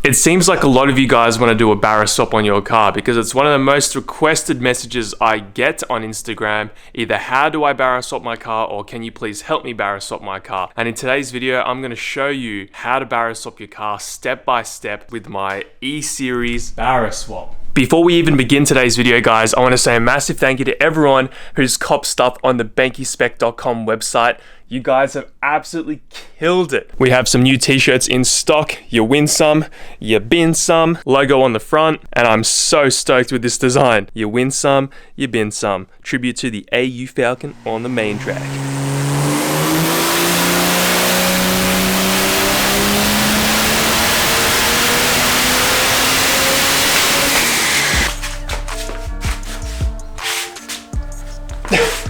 It seems like a lot of you guys want to do a BARRA swap on your car because it's one of the most requested messages I get on Instagram. Either how do I BARRA swap my car or can you please help me BARRA swap my car? And in today's video, I'm going to show you how to BARRA swap your car step by step with my E-Series BARRA swap. Before we even begin today's video, guys, I want to say a massive thank you to everyone who's copped stuff on the bankyspec.com website. You guys have absolutely killed it. We have some new t-shirts in stock. You win some, you bin some, logo on the front, and I'm so stoked with this design. You win some, you bin some. Tribute to the AU Falcon on the main track.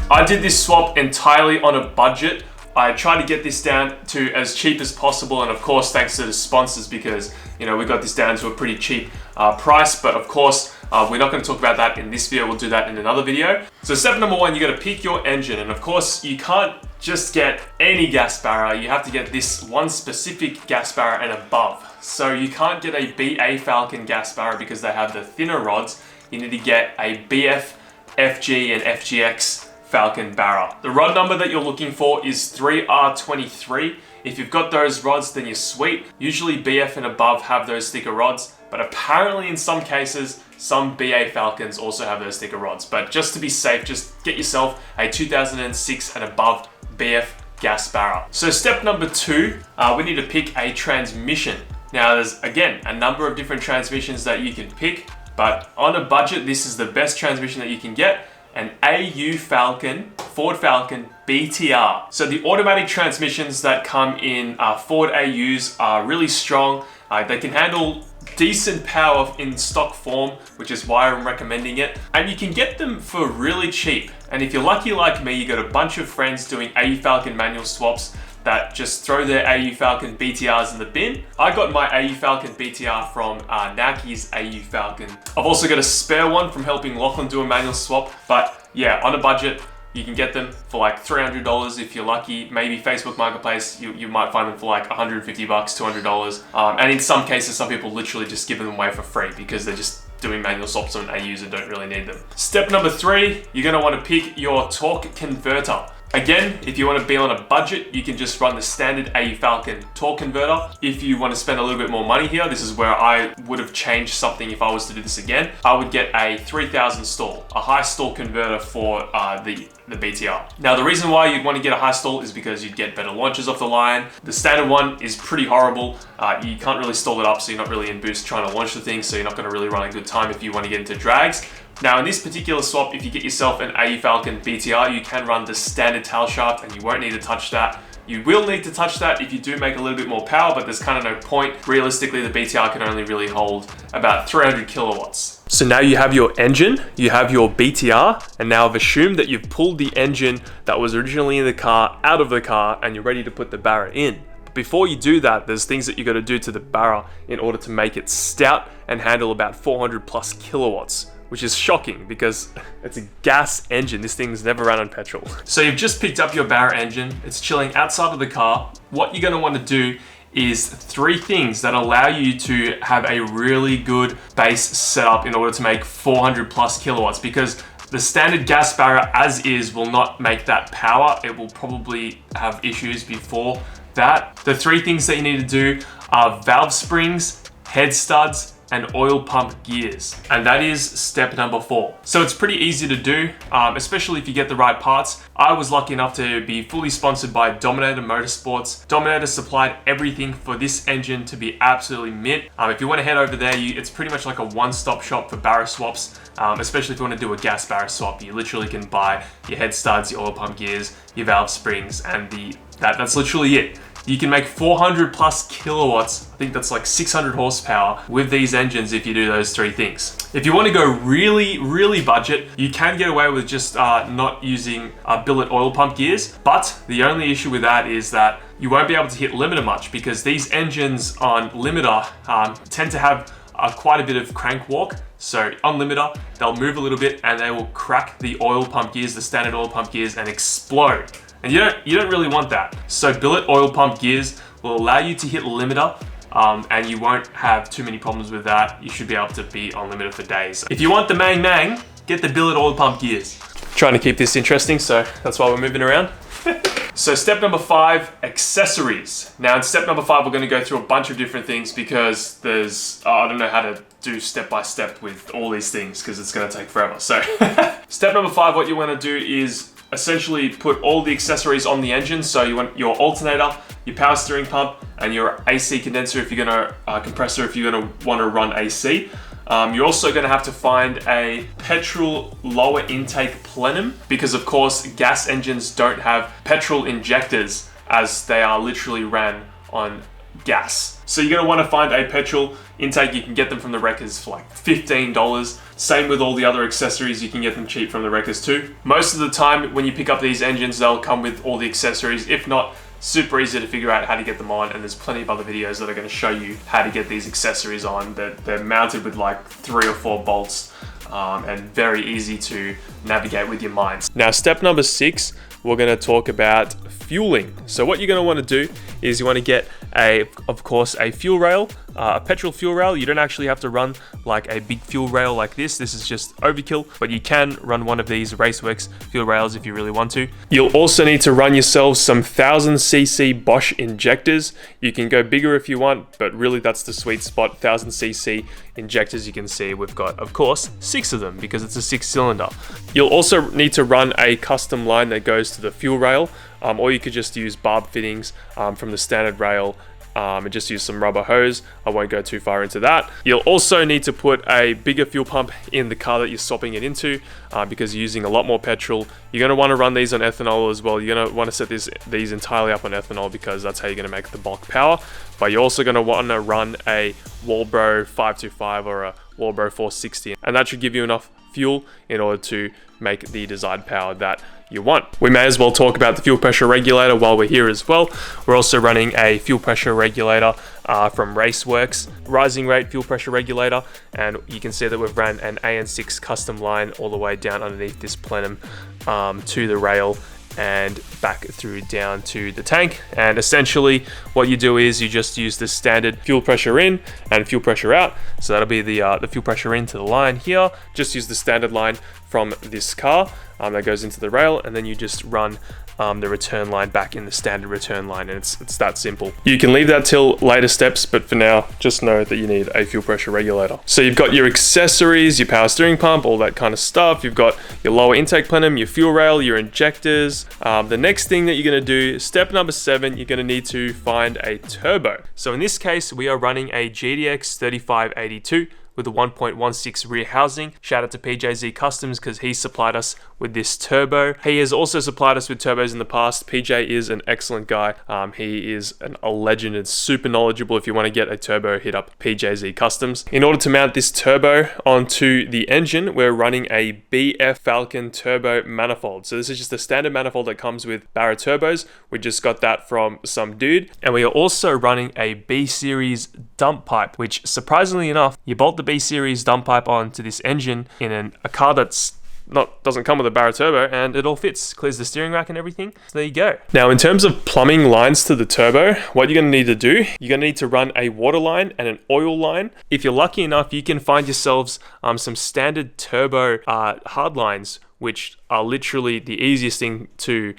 I did this swap entirely on a budget. I tried to get this down to as cheap as possible, and of course thanks to the sponsors, because we got this down to a pretty cheap price. But of course we're not going to talk about that in this video. We'll do that in another video. So step number one, you got to pick your engine, and of course you can't just get any gas barra. You have to get this one specific gas barra and above. So you can't get a BA Falcon gas barra because they have the thinner rods. You need to get a BF, FG and FGX Falcon barra. The rod number that you're looking for is 3R23. If you've got those rods, then you're sweet. Usually BF and above have those thicker rods, but apparently in some cases, some BA Falcons also have those thicker rods. But just to be safe, just get yourself a 2006 and above BF gas barra. So step number two, we need to pick a transmission. Now there's, again, a number of different transmissions that you can pick, but on a budget, this is the best transmission that you can get. An AU Falcon, Ford Falcon BTR. So the automatic transmissions that come in Ford AUs are really strong. They can handle decent power in stock form, which is why I'm recommending it. And you can get them for really cheap. And if you're lucky like me, you got a bunch of friends doing AU Falcon manual swaps that just throw their AU Falcon BTRs in the bin. I got my AU Falcon BTR from Naki's AU Falcon. I've also got a spare one from helping Lachlan do a manual swap, but yeah, on a budget, you can get them for like $300 if you're lucky. Maybe Facebook Marketplace, you might find them for like $150, $200. And in some cases, some people literally just give them away for free because they're just doing manual swaps on AUs and don't really need them. Step number three, you're gonna wanna pick your torque converter. Again, if you want to be on a budget, you can just run the standard AU Falcon torque converter. If you want to spend a little bit more money here, this is where I would have changed something if I was to do this again. I would get a 3000 stall, a high stall converter for the BTR. Now, the reason why you'd want to get a high stall is because you'd get better launches off the line. The standard one is pretty horrible. You can't really stall it up, so you're not really in boost trying to launch the thing, so you're not going to really run a good time if you want to get into drags. Now in this particular swap, if you get yourself an AU Falcon BTR, you can run the standard tail shaft and you won't need to touch that. You will need to touch that if you do make a little bit more power, but there's kind of no point. Realistically, the BTR can only really hold about 300 kilowatts. So now you have your engine, you have your BTR, and now I've assumed that you've pulled the engine that was originally in the car out of the car and you're ready to put the BARRA in. But before you do that, there's things that you got to do to the BARRA in order to make it stout and handle about 400 plus kilowatts. Which is shocking because it's a gas engine. This thing's never run on petrol. So you've just picked up your BARRA engine. It's chilling outside of the car. What you're gonna want to do is three things that allow you to have a really good base setup in order to make 400 plus kilowatts, because the standard gas BARRA as is will not make that power. It will probably have issues before that. The three things that you need to do are valve springs, head studs, and oil pump gears. And that is step number 4. So it's pretty easy to do, especially if you get the right parts. I was lucky enough to be fully sponsored by Dominator Motorsports. Dominator supplied everything for this engine to be absolutely mint. If you want to head over there, it's pretty much like a one-stop shop for BARRA swaps, especially if you want to do a gas BARRA swap. You literally can buy your head studs, your oil pump gears, your valve springs, and that's literally it. You can make 400 plus kilowatts, I think that's like 600 horsepower with these engines if you do those three things. If you want to go really, really budget, you can get away with just not using billet oil pump gears, but the only issue with that is that you won't be able to hit limiter much because these engines on limiter tend to have quite a bit of crank walk. So on limiter, they'll move a little bit and they will crack the oil pump gears, the standard oil pump gears, and explode. And you don't really want that. So billet oil pump gears will allow you to hit limiter and you won't have too many problems with that. You should be able to be unlimited for days. If you want the mang, get the billet oil pump gears. Trying to keep this interesting, so that's why we're moving around. So step number 5, accessories. Now in step number 5, we're going to go through a bunch of different things because there's, I don't know how to do step by step with all these things because it's going to take forever. So step number 5, what you want to do is essentially put all the accessories on the engine. So you want your alternator, your power steering pump, and your AC condenser if you're going to, compressor if you're going to want to run AC. You're also going to have to find a petrol lower intake plenum because of course gas engines don't have petrol injectors as they are literally ran on gas. So you're going to want to find a petrol intake. You can get them from the wreckers for like $15. Same with all the other accessories, you can get them cheap from the wreckers too. Most of the time when you pick up these engines, they'll come with all the accessories. If not, super easy to figure out how to get them on, and there's plenty of other videos that are going to show you how to get these accessories on. They're mounted with like 3 or 4 bolts and very easy to navigate with your mind. Now step number 6, we're going to talk about fueling. So what you're going to want to do is you want to get of course a fuel rail, a petrol fuel rail. You don't actually have to run like a big fuel rail like this. This is just overkill, but you can run one of these Raceworks fuel rails if you really want to. You'll also need to run yourself some 1000cc Bosch injectors. You can go bigger if you want, but really that's the sweet spot. 1000cc injectors. You can see we've got, of course, 6 of them because it's a 6-cylinder. You'll also need to run a custom line that goes to the fuel rail, or you could just use barb fittings from the standard rail and just use some rubber hose. I won't go too far into that. You'll also need to put a bigger fuel pump in the car that you're swapping it into because you're using a lot more petrol. You're going to want to run these on ethanol as well. You're going to want to set these entirely up on ethanol because that's how you're going to make the bulk power. But you're also going to want to run a Walbro 525 or a Walbro 460, and that should give you enough fuel in order to make the desired power that you want. We may as well talk about the fuel pressure regulator while we're here as well. We're also running a fuel pressure regulator from Raceworks, rising rate fuel pressure regulator, and you can see that we've ran an AN6 custom line all the way down underneath this plenum to the rail and back through down to the tank. And essentially what you do is you just use the standard fuel pressure in and fuel pressure out. So that'll be the fuel pressure into the line here. Just use the standard line from this car that goes into the rail, and then you just run the return line back in the standard return line, and it's that simple. You can leave that till later steps, but for now just know that you need a fuel pressure regulator. So you've got your accessories, your power steering pump, all that kind of stuff. You've got your lower intake plenum, your fuel rail, your injectors. The next thing that you're going to do, step number 7, you're going to need to find a turbo. So in this case we are running a GDX 3582 with a 1.16 rear housing. Shout out to PJZ Customs because he supplied us with this turbo. He has also supplied us with turbos in the past. PJ is an excellent guy. He is a legend and super knowledgeable. If you want to get a turbo, hit up PJZ Customs. In order to mount this turbo onto the engine, we're running a BF Falcon turbo manifold. So this is just a standard manifold that comes with BARRA turbos. We just got that from some dude. And we are also running a B series dump pipe, which surprisingly enough, you bolt the B series dump pipe onto this engine in a car that's doesn't come with a BARRA turbo, and it all fits, clears the steering rack and everything. So there you go. Now in terms of plumbing lines to the turbo, what you're going to need to do, you're going to need to run a water line and an oil line. If you're lucky enough, you can find yourselves some standard turbo hard lines, which are literally the easiest thing to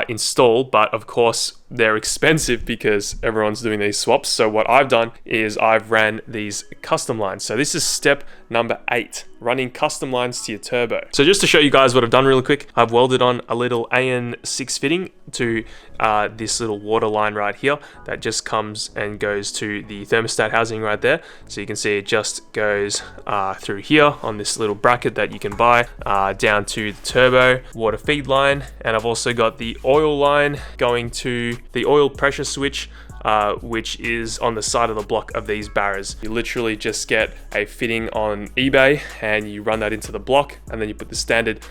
install, but of course they're expensive because everyone's doing these swaps. So what I've done is I've ran these custom lines. So this is step number 8, running custom lines to your turbo. So just to show you guys what I've done really quick, I've welded on a little AN6 fitting to this little water line right here that just comes and goes to the thermostat housing right there. So you can see it just goes through here on this little bracket that you can buy down to the turbo water feed line. And I've also got the oil line going to the oil pressure switch, which is on the side of the block of these barras. You literally just get a fitting on eBay and you run that into the block, and then you put the standard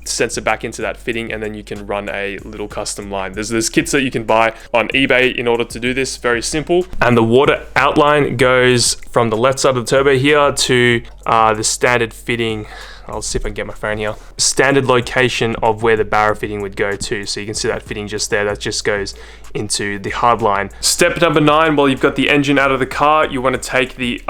sensor back into that fitting, and then you can run a little custom line. There's kits that you can buy on eBay in order to do this. Very simple. And the water outline goes from the left side of the turbo here to the standard fitting I'll see if I can get my phone here. Standard location of where the BARRA fitting would go to. So you can see that fitting just there, that just goes into the hard line. Step number 9, while you've got the engine out of the car, you want to take the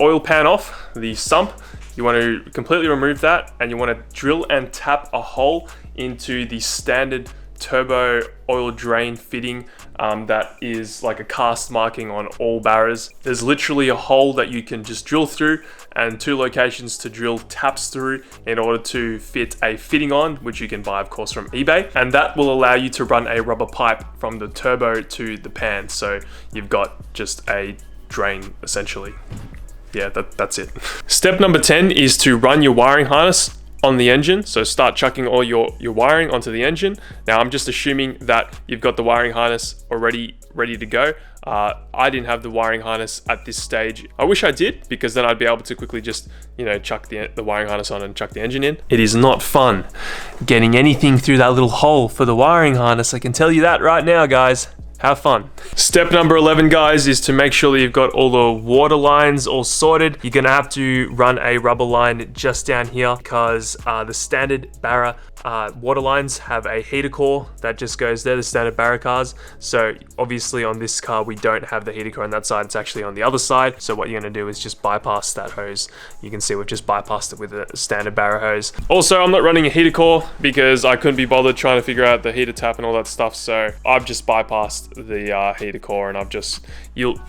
oil pan off, the sump. You want to completely remove that, and you want to drill and tap a hole into the standard turbo oil drain fitting that is like a cast marking on all BARRAs. There's literally a hole that you can just drill through and 2 locations to drill taps through in order to fit a fitting on, which you can buy of course from eBay, and that will allow you to run a rubber pipe from the turbo to the pan, so you've got just a drain essentially. Yeah, that's it. Step number 10 is to run your wiring harness on the engine. So start chucking all your wiring onto the engine. Now I'm just assuming that you've got the wiring harness already ready to go. I didn't have the wiring harness at this stage. I wish I did, because then I'd be able to quickly just, you know, chuck the wiring harness on and chuck the engine in. It is not fun getting anything through that little hole for the wiring harness. I can tell you that right now, guys. Have fun. Step number 11, guys, is to make sure that you've got all the water lines all sorted. You're gonna have to run a rubber line just down here, because the standard BARRA water lines have a heater core that just goes there, the standard BARRA cars. So obviously on this car, we don't have the heater core on that side, it's actually on the other side. So what you're gonna do is just bypass that hose. You can see we've just bypassed it with a standard BARRA hose. Also, I'm not running a heater core because I couldn't be bothered trying to figure out the heater tap and all that stuff. So I've just bypassed the heater core, and I've just,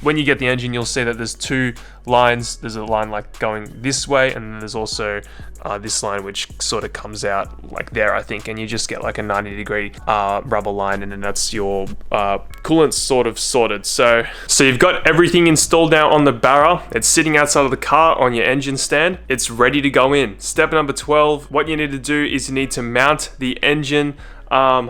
when you get the engine, you'll see that there's 2 lines. There's a line like going this way, and then there's also this line which sort of comes out like there, I think, and you just get like a 90-degree rubber line, and then that's your coolant sort of sorted. So you've got everything installed now on the BARRA. It's sitting outside of the car on your engine stand. It's ready to go in. Step number 12, what you need to do is you need to mount the engine what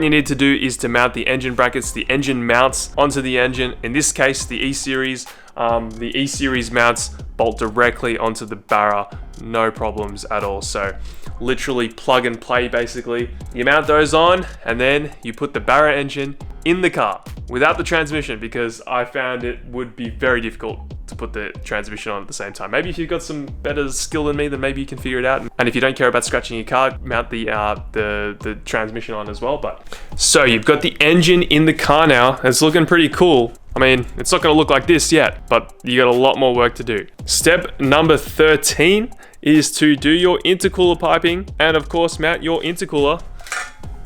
you need to do is to mount the engine brackets. The engine mounts onto the engine. In this case, the E-Series. The E-Series mounts bolt directly onto the BARRA, no problems at all. So literally plug and play basically. You mount those on, and then you put the BARRA engine in the car without the transmission, because I found it would be very difficult to put the transmission on at the same time. Maybe if you've got some better skill than me, then maybe you can figure it out. And if you don't care about scratching your car, mount the transmission on as well. But so you've got the engine in the car now. It's looking pretty cool. I mean, it's not going to look like this yet, but you got a lot more work to do. Step number 13 is to do your intercooler piping, and of course mount your intercooler.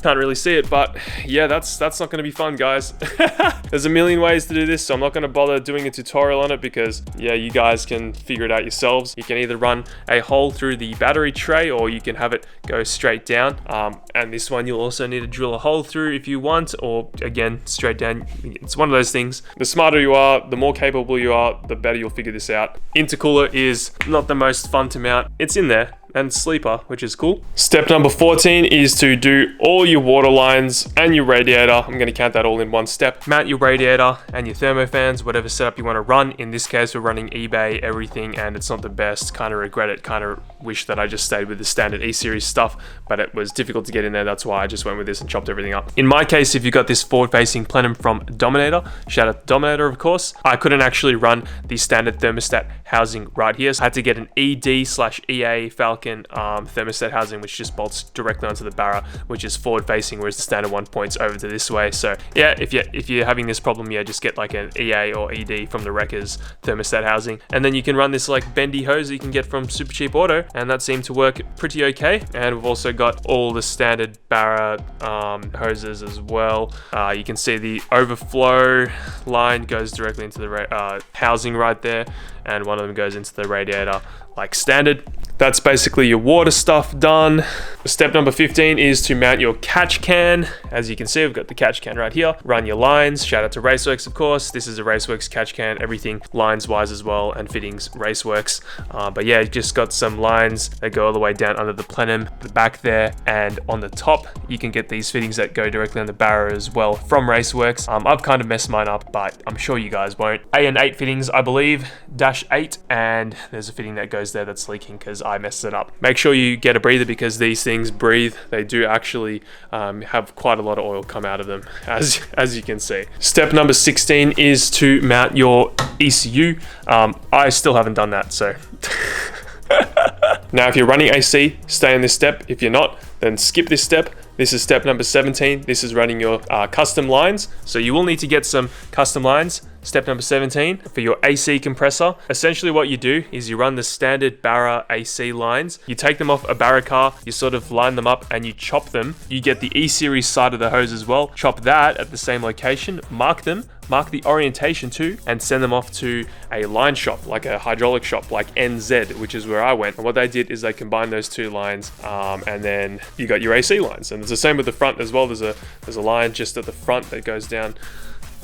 Can't really see it, but yeah, that's not going to be fun, guys. There's a million ways to do this, so I'm not going to bother doing a tutorial on it, because yeah, you guys can figure it out yourselves. You can either run a hole through the battery tray, or you can have it go straight down. And this one you'll also need to drill a hole through if you want, or again, straight down. It's one of those things. The smarter you are, the more capable you are, the better you'll figure this out. Intercooler is not the most fun to mount. It's in there, and sleeper, which is cool. Step number 14 is to do all your water lines and your radiator. I'm going to count that all in one step. Mount your radiator and your thermofans, whatever setup you want to run. In this case, we're running eBay everything, and it's not the best. Kind of regret it. Kind of wish that I just stayed with the standard E-Series stuff, but it was difficult to get in there. That's why I just went with this and chopped everything up. In my case, if you got this forward-facing plenum from Dominator, shout out to Dominator, of course, I couldn't actually run the standard thermostat housing right here, so I had to get an ED/EA Falcon thermostat housing, which just bolts directly onto the BARRA, which is forward facing, whereas the standard one points over to this way. So yeah, if you're having this problem, yeah, just get like an EA or ED from the Wreckers thermostat housing, and then you can run this like bendy hose that you can get from Super Cheap Auto, and that seemed to work pretty okay. And we've also got all the standard BARRA hoses as well. You can see the overflow line goes directly into the housing right there, and one of them goes into the radiator like standard. That's basically your water stuff done. Step number 15 is to mount your catch can. As you can see, we've got the catch can right here. Run your lines. Shout out to Raceworks, of course. This is a Raceworks catch can. Everything lines-wise as well, and fittings Raceworks. But yeah, just got some lines that go all the way down under the plenum, the back there, and on the top, you can get these fittings that go directly on the BARRA as well from Raceworks. I've kind of messed mine up, but I'm sure you guys won't. AN8 fittings, I believe, -8, and there's a fitting that goes there that's leaking because I messed it up. Make sure you get a breather, because these things breathe. They do actually have quite a lot of oil come out of them, as you can see. Step number 16 is to mount your ECU. I still haven't done that, so Now, if you're running AC, stay on this step. If you're not, then skip this step. This is step number 17. This is running your custom lines. So you will need to get some custom lines. Step number 17 for your AC compressor. Essentially what you do is you run the standard BARRA AC lines. You take them off a BARRA car, you sort of line them up and you chop them. You get the E-series side of the hose as well. Chop that at the same location, mark them, mark the orientation too, and send them off to a line shop, like a hydraulic shop, like NZ, which is where I went. And what they did is they combined those two lines, and then you got your AC lines. And it's the same with the front as well. There's a line just at the front that goes down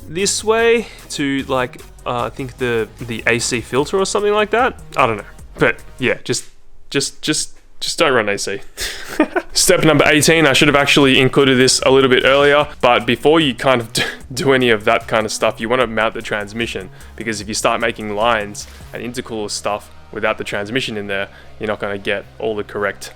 this way to like I think the AC filter or something like that. I don't know, but yeah, just don't run AC. Step number 18, I should have actually included this a little bit earlier, but before you kind of do any of that kind of stuff, you want to mount the transmission, because if you start making lines and intercooler stuff without the transmission in there, you're not going to get all the correct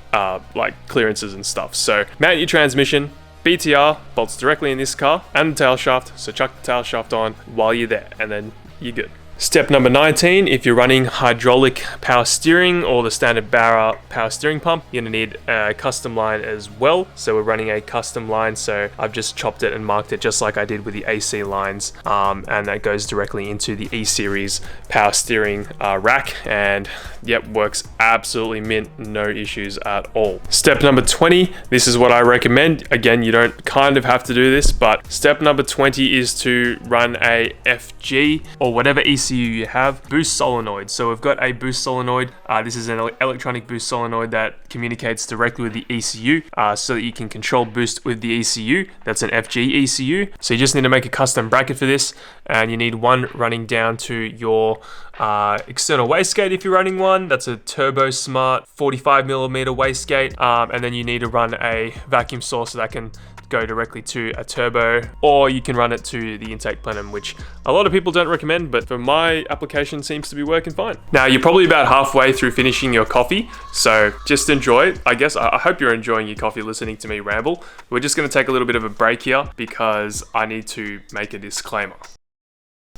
like clearances and stuff. So mount your transmission. BTR bolts directly in this car and the tail shaft, so chuck the tail shaft on while you're there and then you're good. Step number 19, if you're running hydraulic power steering or the standard BARRA power steering pump, you're gonna need a custom line as well. So we're running a custom line, so I've just chopped it and marked it just like I did with the AC lines, and that goes directly into the E-series power steering rack, and yep, works absolutely mint, no issues at all. Step number 20, this is what I recommend. Again, you don't kind of have to do this, but step number 20 is to run a FG or whatever ECU you have, boost solenoid. So we've got a boost solenoid. This is an electronic boost solenoid that communicates directly with the ECU, so that you can control boost with the ECU. That's an FG ECU. So you just need to make a custom bracket for this, and you need one running down to your external wastegate if you're running one. That's a Turbo Smart 45mm wastegate, and then you need to run a vacuum source so that can go directly to a turbo, or you can run it to the intake plenum, which a lot of people don't recommend, but for my application seems to be working fine. Now, you're probably about halfway through finishing your coffee, so just enjoy it. I guess I hope you're enjoying your coffee listening to me ramble. We're just going to take a little bit of a break here because I need to make a disclaimer.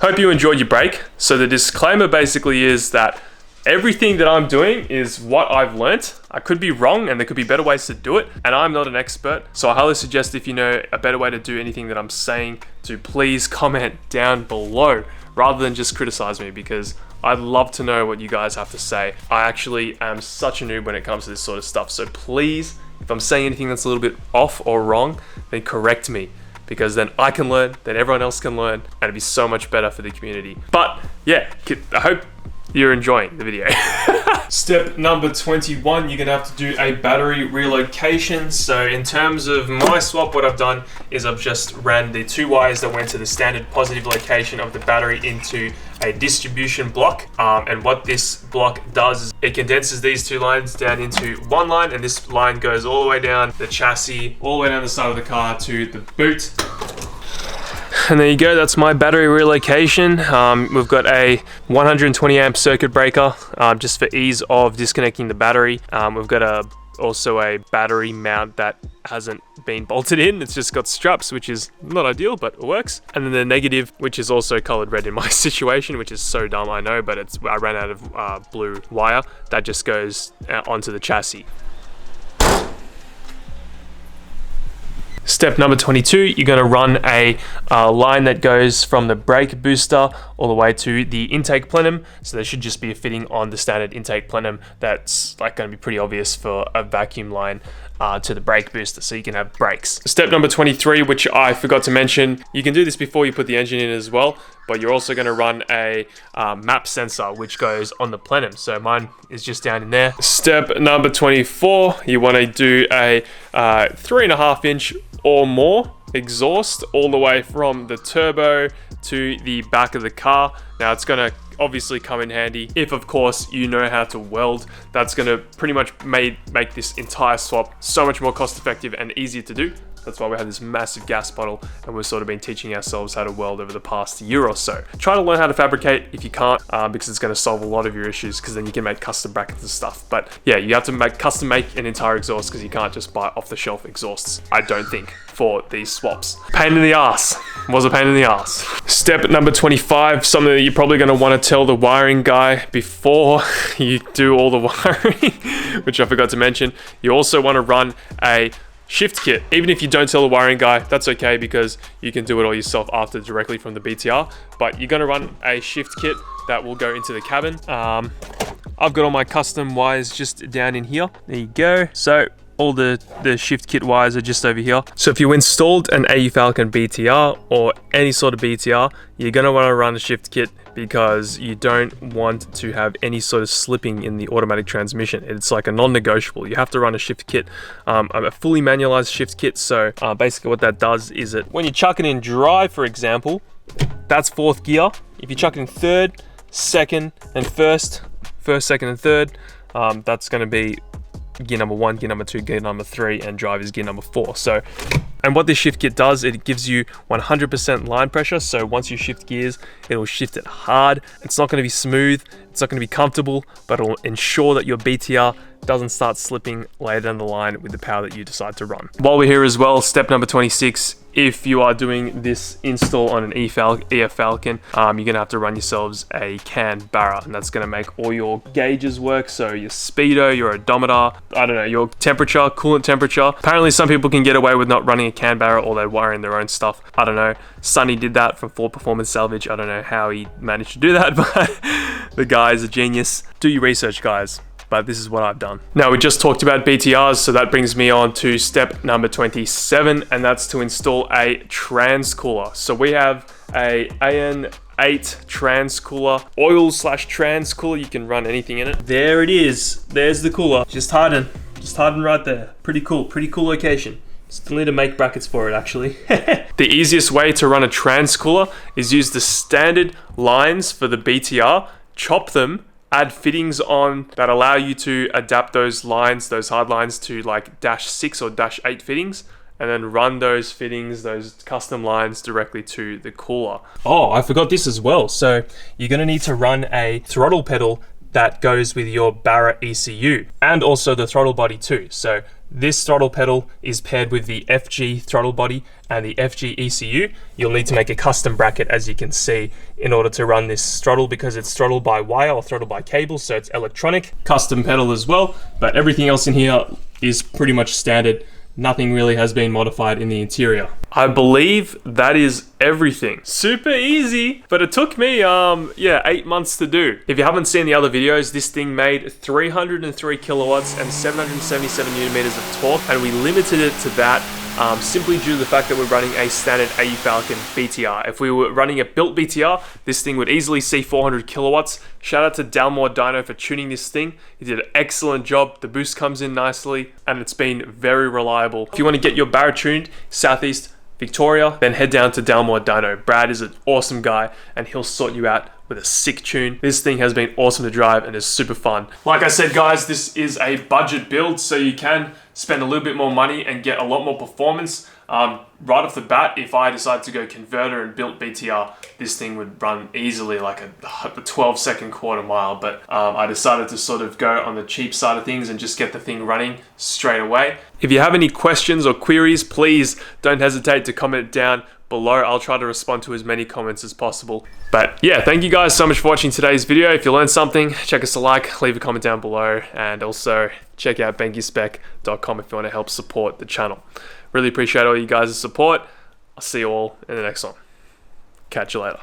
Hope you enjoyed your break. So the disclaimer basically is that everything that I'm doing is what I've learnt. I could be wrong and there could be better ways to do it, and I'm not an expert. So I highly suggest, if you know a better way to do anything that I'm saying, to please comment down below rather than just criticize me, because I'd love to know what you guys have to say. I actually am such a noob when it comes to this sort of stuff. So please, if I'm saying anything that's a little bit off or wrong, then correct me, because then I can learn, then everyone else can learn, and it'd be so much better for the community. But yeah, I hope you're enjoying the video. Step number 21, you're gonna have to do a battery relocation. So in terms of my swap, what I've done is I've just ran the two wires that went to the standard positive location of the battery into a distribution block. And what this block does is it condenses these two lines down into one line, and this line goes all the way down the chassis, all the way down the side of the car to the boot. And there you go, that's my battery relocation. We've got a 120 amp circuit breaker, just for ease of disconnecting the battery. We've got also a battery mount that hasn't been bolted in. It's just got straps, which is not ideal, but it works. And then the negative, which is also colored red in my situation, which is so dumb, I know, but I ran out of blue wire. That just goes onto the chassis. Step number 22, you're going to run a line that goes from the brake booster all the way to the intake plenum. So there should just be a fitting on the standard intake plenum that's like going to be pretty obvious for a vacuum line to the brake booster, so you can have brakes. Step number 23, which I forgot to mention, you can do this before you put the engine in as well, but you're also going to run a map sensor which goes on the plenum. So mine is just down in there. Step number 24, you want to do a 3.5 inch or more exhaust all the way from the turbo to the back of the car. Now it's going to obviously come in handy if, of course, you know how to weld. That's going to pretty much make this entire swap so much more cost effective and easier to do. That's why we have this massive gas bottle, and we've sort of been teaching ourselves how to weld over the past year or so. Try to learn how to fabricate if you can't, because it's going to solve a lot of your issues, because then you can make custom brackets and stuff. But yeah, you have to custom make an entire exhaust, because you can't just buy off the shelf exhausts, I don't think, for these swaps. Pain in the ass. Was a pain in the ass. Step number 25, something that you're probably going to want to tell the wiring guy before you do all the wiring, which I forgot to mention. You also want to run a shift kit. Even if you don't tell the wiring guy, that's okay, because you can do it all yourself after directly from the BTR. But you're going to run a shift kit that will go into the cabin. I've got all my custom wires just down in here. There you go. So all the shift kit wires are just over here. So if you installed an AE Falcon BTR or any sort of BTR, you're going to want to run a shift kit, because you don't want to have any sort of slipping in the automatic transmission. It's like a non-negotiable. You have to run a shift kit, a fully manualized shift kit. So basically what that does is that when you chuck it in drive, for example, that's fourth gear. If you chuck it in third, second, and first, second, and third, that's going to be gear number 1, gear number 2, gear number 3, and drive is gear number 4. So, and what this shift kit does, it gives you 100% line pressure. So once you shift gears, it'll shift it hard. It's not going to be smooth, it's not going to be comfortable, but it'll ensure that your BTR doesn't start slipping later down the line with the power that you decide to run. While we're here as well, step number 26, if you are doing this install on an EF Falcon, you're gonna have to run yourselves a CAN BARRA, and that's gonna make all your gauges work. So your speedo, your odometer, I don't know, your temperature, coolant temperature. Apparently some people can get away with not running a CAN BARRA, or they're wiring their own stuff. I don't know. Sonny did that from Ford Performance Salvage. I don't know how he managed to do that, but the guy is a genius. Do your research, guys. But this is what I've done. Now, we just talked about BTRs, so that brings me on to step number 27, and that's to install a transcooler. So we have a AN8 transcooler, oil/transcooler. You can run anything in it. There it is. There's the cooler. Just hiding right there. Pretty cool location. Still need to make brackets for it, actually. The easiest way to run a transcooler is use the standard lines for the BTR, chop them, add fittings on that allow you to adapt those lines, those hard lines, to like -6 or -8 fittings, and then run those fittings, those custom lines directly to the cooler. Oh, I forgot this as well. So you're gonna need to run a throttle pedal that goes with your BARRA ECU, and also the throttle body too. So this throttle pedal is paired with the FG throttle body and the FG ECU. You'll need to make a custom bracket, as you can see, in order to run this throttle, because it's throttle by wire or throttle by cable, so it's electronic. Custom pedal as well, but everything else in here is pretty much standard. Nothing really has been modified in the interior. I believe that is everything. Super easy, but it took me, 8 months to do. If you haven't seen the other videos, this thing made 303 kilowatts and 777 newton meters of torque, and we limited it to that simply due to the fact that we're running a standard AE Falcon BTR. If we were running a built BTR, this thing would easily see 400 kilowatts. Shout out to Dalmore Dyno for tuning this thing. He did an excellent job. The boost comes in nicely, and it's been very reliable. If you want to get your BARRA tuned, Southeast Victoria, then head down to Dalmore Dyno. Brad is an awesome guy, and he'll sort you out with a sick tune. This thing has been awesome to drive and is super fun. Like I said, guys, this is a budget build, so you can spend a little bit more money and get a lot more performance. Right off the bat, if I decide to go converter and built BTR, this thing would run easily like a 12-second quarter mile, but I decided to sort of go on the cheap side of things and just get the thing running straight away. If you have any questions or queries, please don't hesitate to comment down below. I'll try to respond to as many comments as possible. But yeah, thank you guys so much for watching today's video. If you learned something, check us a like, leave a comment down below, and also check out benkispec.com if you want to help support the channel. Really appreciate all you guys' support. I'll see you all in the next one. Catch you later.